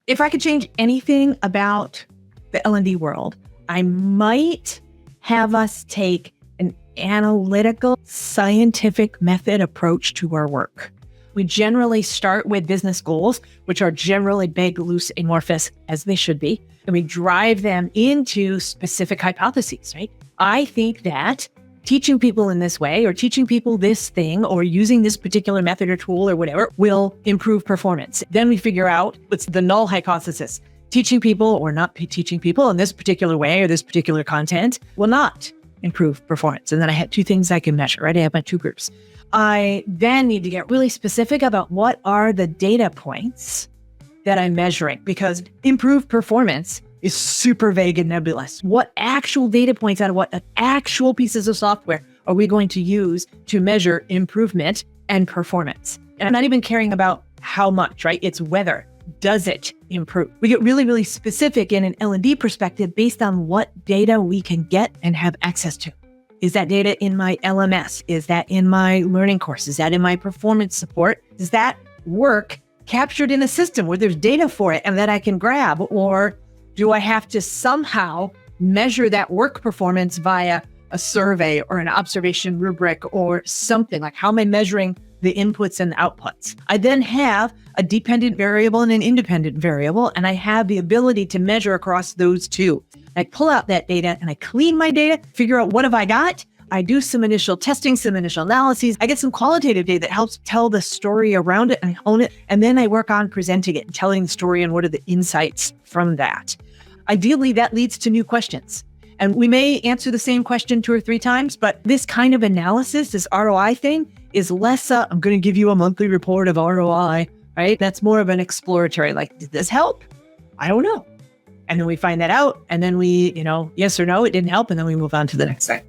If I could change anything about the L&D world, I might have us take an analytical, scientific method approach to our work. We generally start with business goals, which are generally big, loose, amorphous, as they should be, and we drive them into specific hypotheses, right? I think that teaching people in this way, or teaching people this thing, or using this particular method or tool or whatever will improve performance. Then we figure out what's the null hypothesis. Teaching people or not teaching people in this particular way or this particular content will not improve performance. And then I had two things I can measure, right? I have my two groups. I then need to get really specific about what are the data points that I'm measuring, because improved performance is super vague and nebulous. What actual data points out of what actual pieces of software are we going to use to measure improvement and performance? And I'm not even caring about how much, right? It's whether. Does it improve? We get really, really specific in an L&D perspective based on what data we can get and have access to. Is that data in my LMS? Is that in my learning course? Is that in my performance support? Is that work captured in a system where there's data for it and that I can grab? Or do I have to somehow measure that work performance via a survey or an observation rubric or something? Like, how am I measuring the inputs and the outputs? I then have a dependent variable and an independent variable, and I have the ability to measure across those two. I pull out that data and I clean my data, figure out what have I got. I do some initial testing, some initial analyses. I get some qualitative data that helps tell the story around it and hone it. And then I work on presenting it and telling the story and what are the insights from that. Ideally, that leads to new questions. And we may answer the same question 2 or 3 times, but this kind of analysis, this ROI thing, is less, I'm going to give you a monthly report of ROI, right? That's more of an exploratory, like, did this help? I don't know. And then we find that out, and then we, yes or no, it didn't help, and then we move on to the next thing.